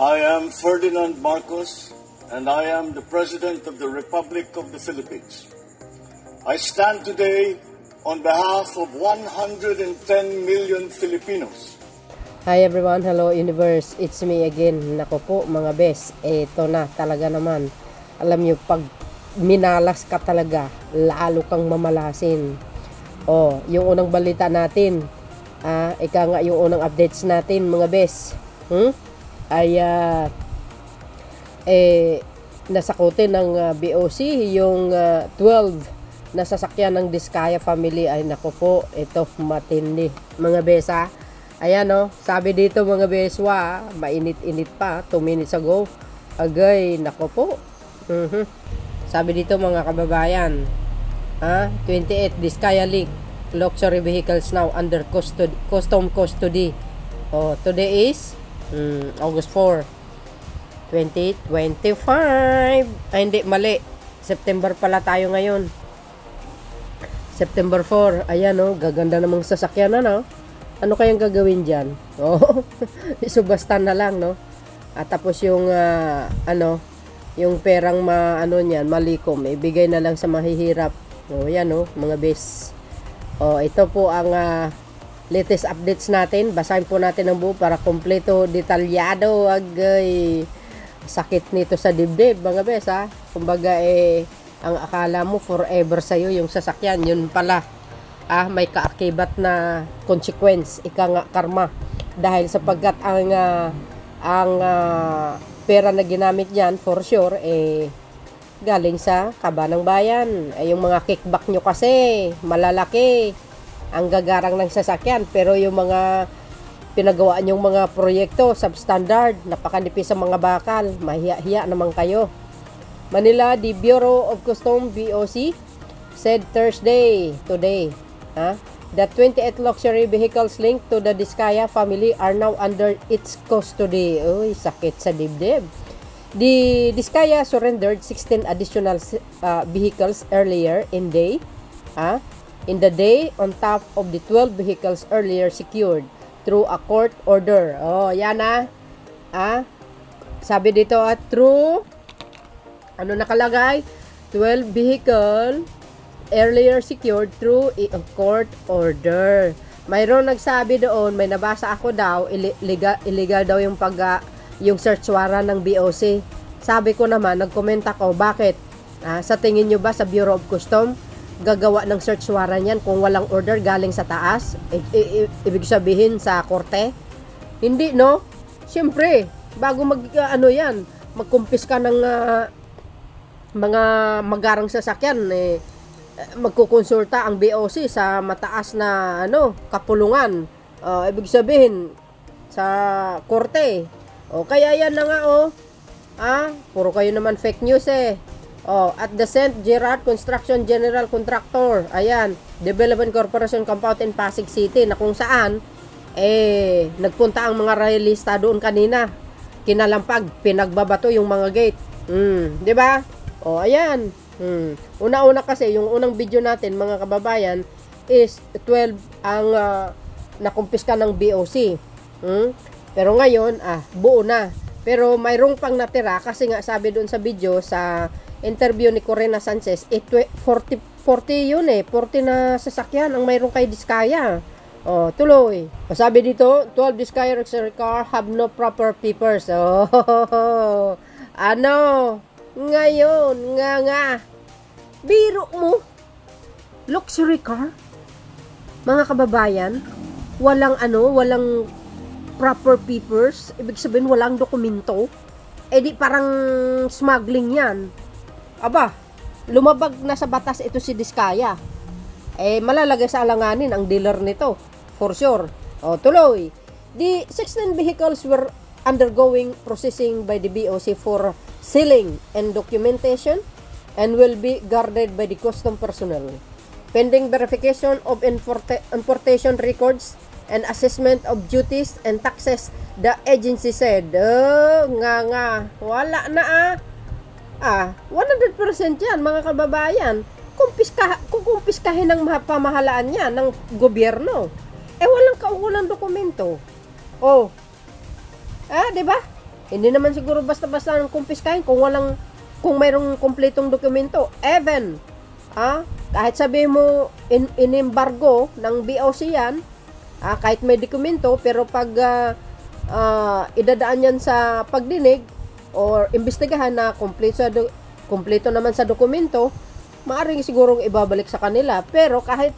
I am Ferdinand Marcos, and I am the President of the Republic of the Philippines. I stand today on behalf of 110 million Filipinos. Hi everyone, hello universe, it's me again. Nako po mga bes, eto na talaga naman. Alam nyo, pag minalas ka talaga, lalo kang mamalasin. Yung unang balita natin, ika nga yung unang updates natin mga bes, ay nasakutin ng BOC yung 12 na sasakyan ng Diskaya family. Ay nako po, ito matindi mga besa. Ayan sabi dito mga beswa, mainit-init pa 2 minutes ago. Agay, nako po. Sabi dito mga kababayan, 28 Diskaya Link luxury vehicles now under custom custody. Today is August 4, 2025. Hindi, mali. September pala tayo ngayon. September 4. Ayan gaganda namang sasakyan Ano kayang gagawin dyan? Isubasta na lang At tapos yung yung perang niyan, malikom, ibigay na lang sa mahihirap. Yan mga bes. Ito po ang latest updates natin. Basahin po natin ang buo para kompleto, detalyado. Agay, sakit nito sa dibdib mga bes kumbaga ang akala mo forever sa'yo yung sasakyan, yun pala may kaakibat na consequence, ika nga karma, dahil sapagkat ang pera na ginamit niyan for sure galing sa kaba ng bayan. Yung mga kickback nyo kasi malalaki ang gagarang ng sasakyan, pero yung mga pinagawa nyong mga proyekto substandard, napakanipis sa mga bakal, mahiya-hiya naman kayo. Manila, the Bureau of Customs BOC said Thursday, today, that 28 luxury vehicles linked to the Diskaya family are now under its custody. Uy, sakit sa dibdib. The Diskaya surrendered 16 additional vehicles earlier in the day on top of the 12 vehicles earlier secured through a court order. Yan sabi dito through nakalagay 12 vehicle earlier secured through a court order. Mayroon nagsabi doon, may nabasa ako daw, illegal daw yung yung search warrant ng BOC. Sabi ko naman, nagkomment ako, bakit? Sa tingin nyo ba sa Bureau of Customs gagawa ng search warrant yan kung walang order galing sa taas? Ibig sabihin sa korte? Hindi, Siyempre, bago magkumpis ka ng mga magarang sasakyan, magkukonsulta ang BOC sa mataas na kapulungan. Ibig sabihin sa korte. Kaya yan na nga puro kayo naman fake news at the St. Gerard Construction General Contractor, ayan, Development Corporation Compound in Pasig City, na kung saan nagpunta ang mga realista doon kanina, kinalampag, pinagbabato yung mga gate. Di ba? Ayan. Una-una kasi yung unang video natin mga kababayan is 12 ang nakumpiska ng BOC. Pero ngayon buo na. Pero mayroong pang natira kasi nga sabi doon sa video, sa interview ni Corina Sanchez, 40 yun 40 na sasakyan ang mayroong kay Diskaya. Tuloy. Sabi dito, 12 Diskaya luxury car have no proper papers. Ngayon, nga. Biro mo, luxury car, mga kababayan, walang proper papers, ibig sabihin walang dokumento, di parang smuggling yan. Aba, lumabag na sa batas ito si Diskaya. Malalagay sa alanganin ang dealer nito, for sure. Tuloy. The 16 vehicles were undergoing processing by the BOC for sealing and documentation and will be guarded by the custom personnel. Pending verification of importation records and assessment of duties and taxes, the agency said. Wala na 100% yan mga kababayan. Kukumpiskahin ng pamahalaan niya ng gobyerno. Walang kaukulang dokumento. Di ba? Hindi naman siguro basta-basta ng kumpiskahin kung mayroong kumpletong dokumento. Even, kahit sabihin mo in-embargo ng BOC yan, kahit may dokumento, pero pag idadaan yan sa pagdinig or imbestigahan na kumpleto naman sa dokumento, maaaring sigurong ibabalik sa kanila. Pero kahit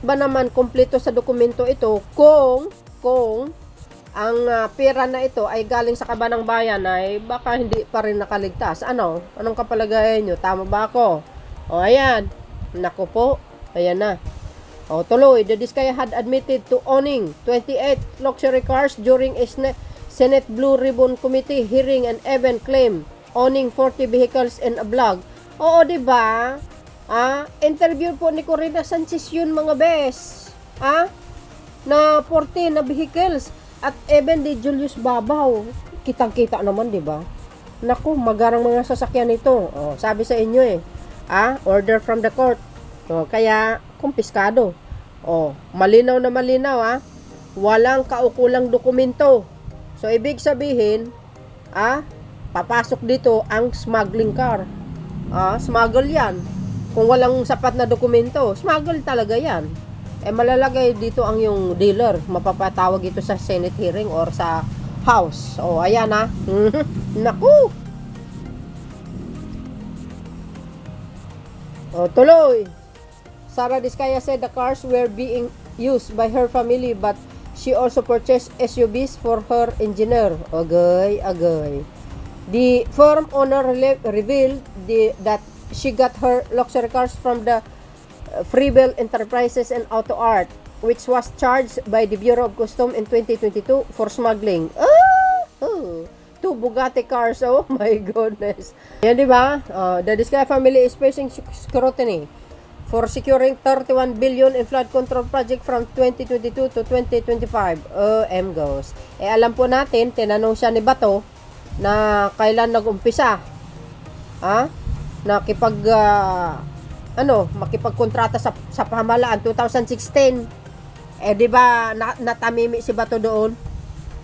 ba naman kumpleto sa dokumento ito, kung ang pera na ito ay galing sa kabanang bayan, ay baka hindi pa rin nakaligtas. Anong kapalagayan nyo? Tama ba ako? O ayan, naku po, ayan na. O tuloy, the Diskaya had admitted to owning 28 luxury cars during a Senate Blue Ribbon Committee hearing and even claim owning 40 vehicles in a blog. Oo, diba? Interview po ni Corina Sanchez yun, mga bes. Na 40 na vehicles. At even di Julius Babaw. Kitang-kita naman, diba? Naku, magarang mga sasakyan nito. Sabi sa inyo order from the court. Kaya, kumpiskado. Malinaw na malinaw, walang kaukulang dokumento. So, ibig sabihin, papasok dito ang smuggling car. Smuggle yan. Kung walang sapat na dokumento, smuggle talaga yan. Malalagay dito ang yung dealer. Mapapatawag ito sa Senate hearing or sa House. Ayan Naku! Tuloy. Sara Diskaya said the cars were being used by her family but she also purchased SUVs for her engineer. Agay. The firm owner revealed that she got her luxury cars from the Freebell Enterprises and Auto Art, which was charged by the Bureau of Customs in 2022 for smuggling. Two Bugatti cars. Oh my goodness. Yan, diba? The Diskaya family is facing scrutiny for securing 31 billion in flood control project from 2022 to 2025. Goes. Alam po natin, tinanong siya ni Bato na kailan nag-umpisa. Makipagkontrata sa pamahalaan 2016. Di ba natamimi si Bato doon?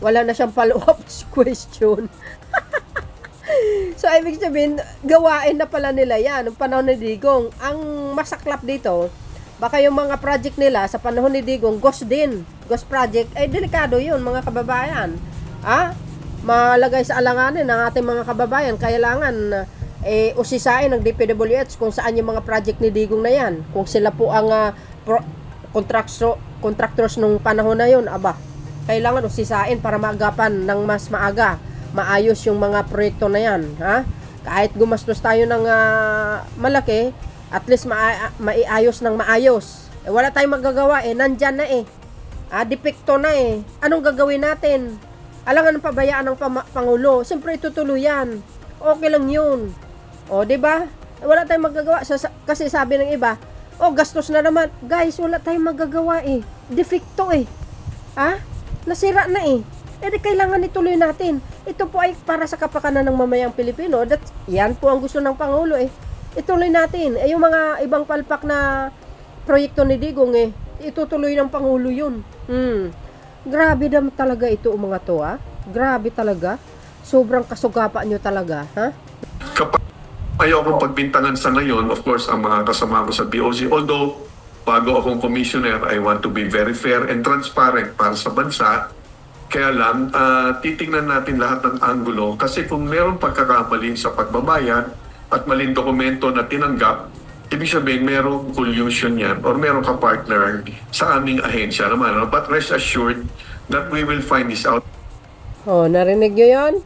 Wala na siyang follow-up question. So, ibig sabihin, gawain na pala nila yan noong panahon ni Digong. Ang masaklap dito, baka yung mga project nila sa panahon ni Digong, ghost project, delikado yun, mga kababayan. Malagay sa alanganin ng ating mga kababayan. Kailangan usisain ng DPWH kung saan yung mga project ni Digong na yan. Kung sila po ang contractors nung panahon na yun, kailangan usisain para maagapan ng mas maaga. Maayos yung mga proyekto na yan. Kahit gumastos tayo ng malaki, at least maiayos ng maayos. Wala tayong magagawa nandyan na depekto na Anong gagawin natin? Alangan ng pabayaan ng Pangulo. Siyempre itutuloy yan. Okay lang yun. Diba? Wala tayong magagawa. Kasi sabi ng iba, gastos na naman. Guys, wala tayong magagawa Defekto Nasira na kailangan ituloy natin. Ito po ay para sa kapakanan ng mamayang Pilipino. Yan po ang gusto ng Pangulo Ituloy natin. Yung mga ibang palpak na proyekto ni Digong itutuloy ng Pangulo yun. Grabe naman talaga ito mga to Grabe talaga. Sobrang kasugapa nyo talaga Kapag ayokong pagbintangan sa ngayon, of course, ang mga kasama ko sa BOC. Although, bago akong commissioner, I want to be very fair and transparent para sa bansa. Kaya lang, titingnan natin lahat ng anggulo kasi kung mayroong pagkakamali sa pagbabayad at maling dokumento na tinanggap, ibig sabihin mayroong collusion yan or mayroong kapartner sa aming ahensya naman. But rest assured that we will find this out. Narinig nyo yun?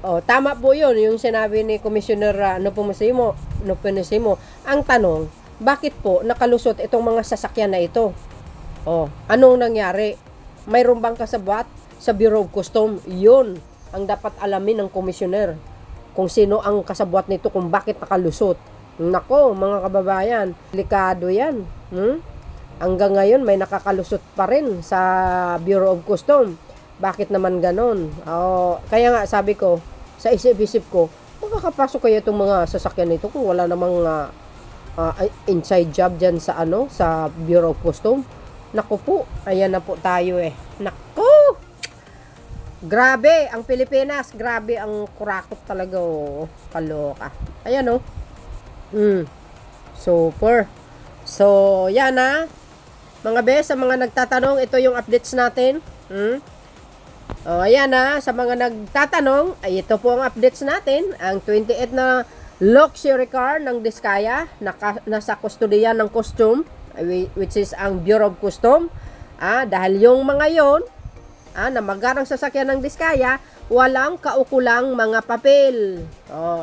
Tama po yun, yung sinabi ni Commissioner Nopomusimo. Ang tanong, bakit po nakalusot itong mga sasakyan na ito? Anong nangyari? Mayroon bang kasabwat sa Bureau of Customs? Yun ang dapat alamin ng Commissioner. Kung sino ang kasabwat nito, kung bakit nakalusot. Nako, mga kababayan, delikado yan. Hanggang ngayon, may nakakalusot pa rin sa Bureau of Customs. Bakit naman ganon? Kaya nga, sabi ko, sa isip-isip ko, makakapasok kaya itong mga sasakyan nito kung wala namang inside job dyan sa sa Bureau of Customs. Naku po, ayan na po tayo Naku! Grabe, ang Pilipinas, grabe ang kurakot talaga, oh. Kaloka. Ayan, oh. Super. So, yan na. Mga bes, sa mga nagtatanong, ito yung updates natin. O, ayan na. Sa mga nagtatanong, ay ito po ang updates natin. Ang 28 na luxury car ng Diskaya, nasa kustodiyan ng custom, which is ang Bureau of Custom. Dahil yung mga yon, na magarang sasakyan ng Diskaya, walang kaukulang mga papel.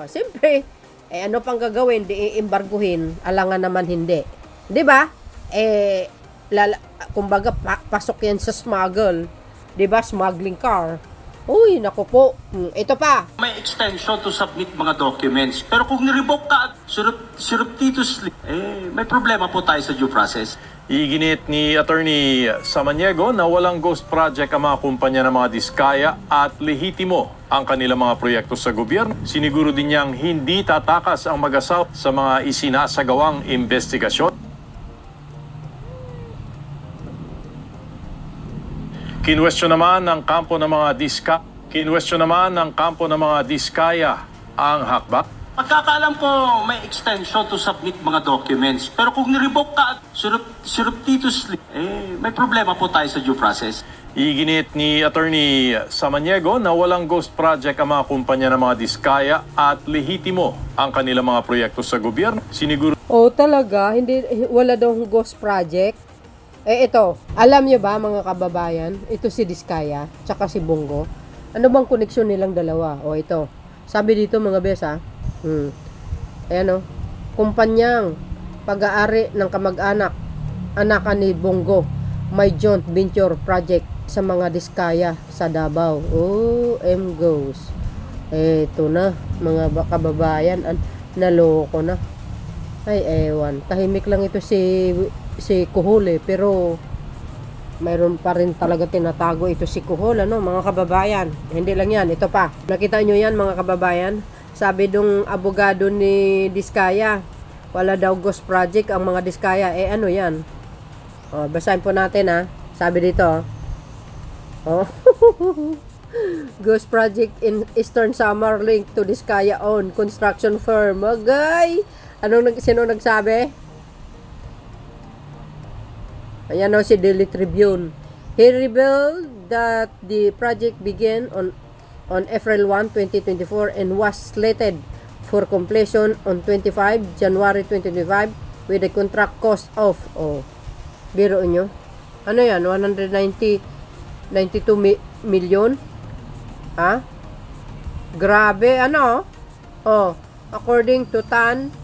Siyempre, ano pang gagawin? Di i-embarguhin. Alangan naman hindi. Di ba? Kumbaga, pasok yan sa smuggle. Di ba? Smuggling car. Uy, naku po. Ito pa. May extension to submit mga documents. Pero kung nirevoke ka surreptitiously, may problema po tayo sa due process. Iginit ni Attorney Samaniego na walang ghost project ang mga kumpanya ng mga Diskaya at lehitimo ang kanilang mga proyekto sa gobyerno. Siniguro din niyang hindi tatakas ang mag-asawa sa mga isinasagawang investigasyon. Kinwestiyon naman ng kampo ng mga Diskaya ang hakbang. Pagkakaalam ko, may extension to submit mga documents. Pero kung nirevoke ka surreptitiously, may problema po tayo sa due process. Iginit ni Attorney Samaniego na walang ghost project ang mga kumpanya ng mga Diskaya at lehitimo ang kanilang mga proyekto sa gobyerno. Siniguro Talaga, wala daw ghost project. Ito, alam niyo ba mga kababayan, ito si Diskaya, tsaka si Bongo. Ano bang koneksyon nilang dalawa? Ito. Sabi dito mga besa, ayan, kumpanyang pag-aari ng kamag-anak, anakan ni Bongo, may joint venture project sa mga Diskaya sa Davao. Goes. Ito na, mga kababayan, naloko na. Ay, ewan. Tahimik lang ito si Kuhol, pero mayroon pa rin talaga tinatago ito si Kuhol, mga kababayan. Hindi lang yan, ito pa. Nakita nyo yan, mga kababayan? Sabi dong abogado ni Diskaya, wala daw ghost project ang mga Diskaya. Ano yan? Basahin po natin, Sabi dito, ghost project in Eastern Samar linked to Diskaya own construction firm. Magay! Sino nagsabi? Ayan si Daily Tribune. He revealed that the project began on April 1, 2024 and was slated for completion on 25 January 2025 with a contract cost of, biro nyo, ano yan, 92 million? Grabe, according to TAN,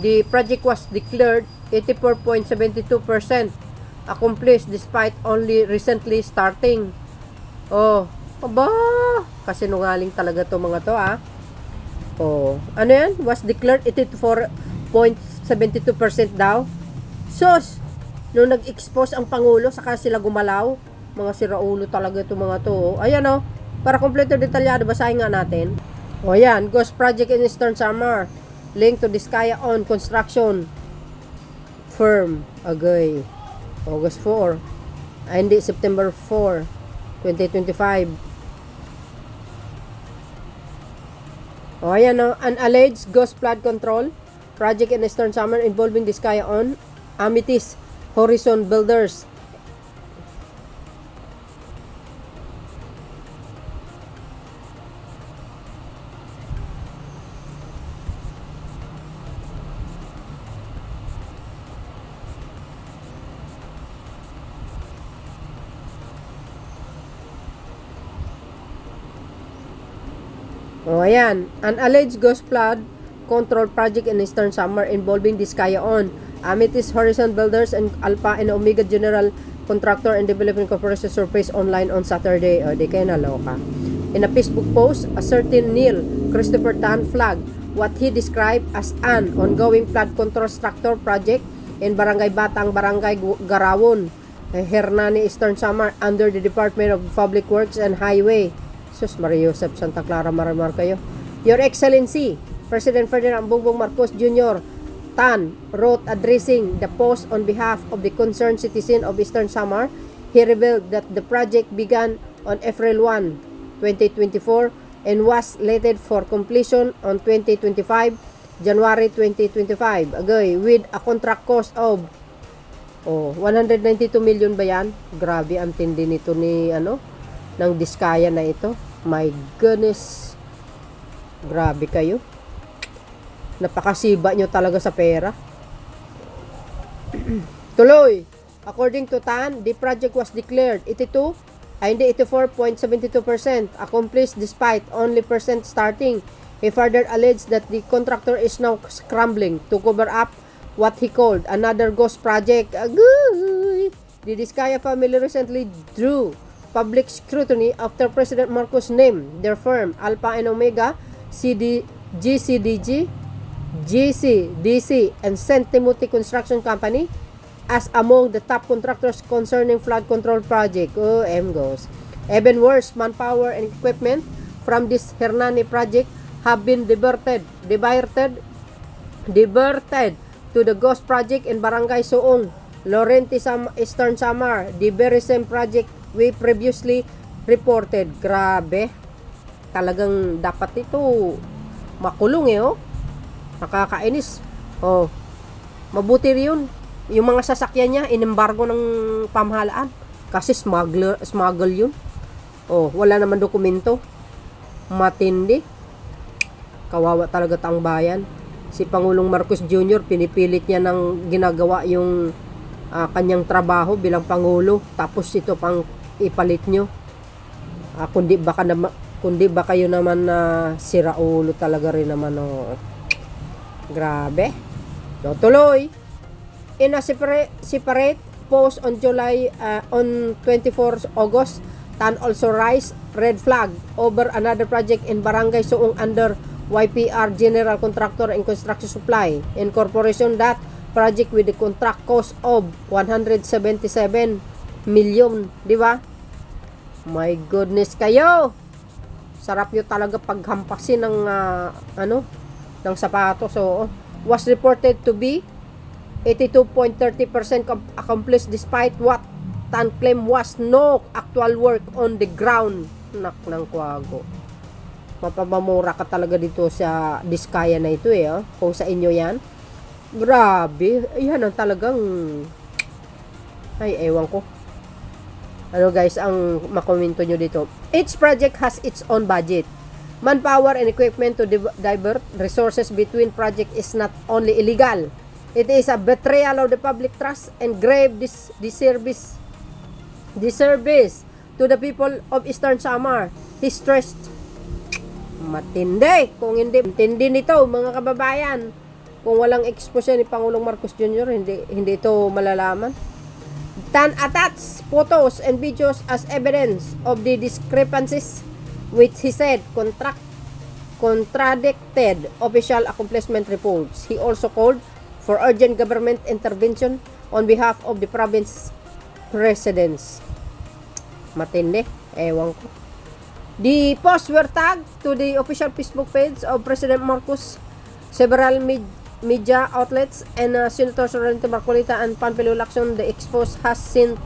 the project was declared 84.72% accomplished despite only recently starting. Kasinungaling talaga to mga to, ano yan? Was declared 84.72% daw. Sus! Nung nag-expose ang Pangulo, saka sila gumalaw. Mga siraulo talaga to mga to. Ayan, para kompleto detalyado, basahin nga natin. Ayan, ghost project in Eastern Samar linked to Diskaya on construction firm. Agay. August 4. Hindi, September 4, 2025. Ayan, an alleged ghost flood control project in Eastern Samar involving Diskaya on Amethyst Horizon Builders. Ayan. An alleged ghost flood control project in Eastern Samar involving Diskaya on Amethyst Horizon Builders and Alpha and Omega General Contractor and Development Corporation surfaced online on Saturday. Di kayo naloka. In a Facebook post, a certain Neil Christopher Tan flagged what he described as an ongoing flood control structure project in Barangay Batang, Barangay Garawon, Hernani, Eastern Samar under the Department of Public Works and Highway. Sus Maria Joseph Santa Clara, maramar kayo. Your Excellency, President Ferdinand Bongbong Marcos Jr. Tan wrote addressing the post on behalf of the concerned citizen of Eastern Samar. He revealed that the project began on April 1, 2024 and was slated for completion on 2025, January 2025. Agay, with a contract cost of 192 million ba yan? Grabe, ang tindi nito ni ng Diskaya na ito. My goodness. Grabe kayo. Napakasiba nyo talaga sa pera. Tuloy. According to TAN, the project was declared 84.72% accomplished despite only percent starting. He further alleged that the contractor is now scrambling to cover up what he called another ghost project. Agoy! The Diskaya family recently drew public scrutiny after President Marcos named their firm Alpha and Omega, GCDC, and St. Timothy Construction Company as among the top contractors concerning flood control project. Goes. Even worse, manpower and equipment from this Hernani project have been diverted to the ghost project in Barangay Suong, Lorente, Eastern Samar, the very same project we previously reported. Grabe. Talagang dapat ito makulong Nakakainis. Mabuti rin yun. Yung mga sasakyan niya, inimbargo ng pamahalaan. Kasi smuggle yun. Wala naman dokumento. Matindi. Kawawa talaga taong bayan. Si Pangulong Marcos Jr., pinipilit niya ng ginagawa yung kanyang trabaho bilang Pangulo. Tapos ito pang ipalit nyo. Kundi ba kayo naman siraulo talaga rin naman. Grabe. Tuloy. In a separate post on 24 August, TAN also raised red flag over another project in Barangay Suong under YPR General Contractor and Construction Supply Incorporation. That project with the contract cost of 177 million, di ba? My goodness kayo. Sarap nyo talaga paghampasin ng ng sapatos. Was reported to be 82.30% accomplished despite what TAN claim was no actual work on the ground. Nak ng kwago. Mapamamura ka talaga dito sa Diskaya na ito kung sa inyo yan. Grabe. Yan ang talagang ewan ko. Guys, ang makomento nyo dito. Each project has its own budget. Manpower and equipment to divert resources between project is not only illegal, it is a betrayal of the public trust and grave disservice to the people of Eastern Samar. He stressed. Matindi. Kung hindi nito, mga kababayan, kung walang exposure ni Pangulong Marcos Jr., hindi ito malalaman. TAN attached photos and videos as evidence of the discrepancies which he said contradicted official accomplishment reports. He also called for urgent government intervention on behalf of the province residents. Matindi. Ewan ko. The posts were tagged to the official Facebook page of President Marcos. Several media outlets and Senator Lorente Marcolita and Panfilo Lacson. The expose has since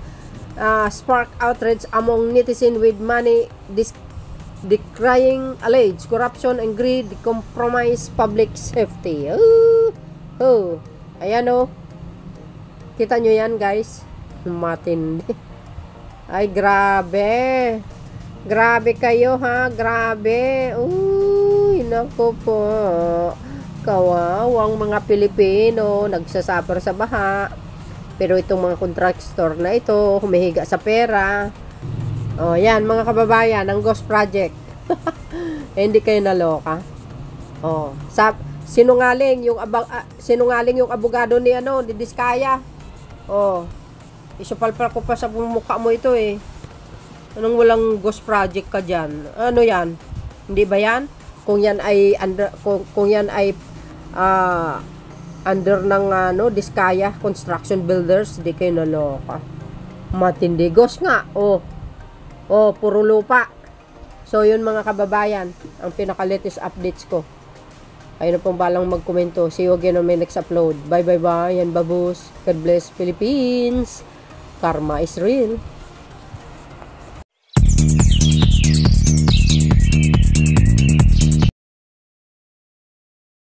sparked outrage among netizens with many decrying alleged corruption and greed compromise public safety. Ayan kita nyo yan, guys. Matindi. Ay, grabe. Grabe kayo, ha. Grabe. Uy, naku po. Kawawang mga Pilipino nagsasuffer sa baha. Pero itong mga contractor na ito, humihiga sa pera. Yan, mga kababayan, ang ghost project. Hindi kayo naloka. Sinungaling yung abogado ni ni Diskaya. Isupalpal ko pa sa mukha mo ito Anong walang ghost project ka dyan? Ano yan? Hindi ba yan? Kung yan ay under ng Diskaya Construction Builders, di kayo naloka. Matindi. Ghost nga. Puro lupa. So, yun mga kababayan, ang pinaka-latest updates ko. Ayun na pong balang magkomento. See you again on my next upload. Bye. Yan babus. God bless Philippines. Karma is real.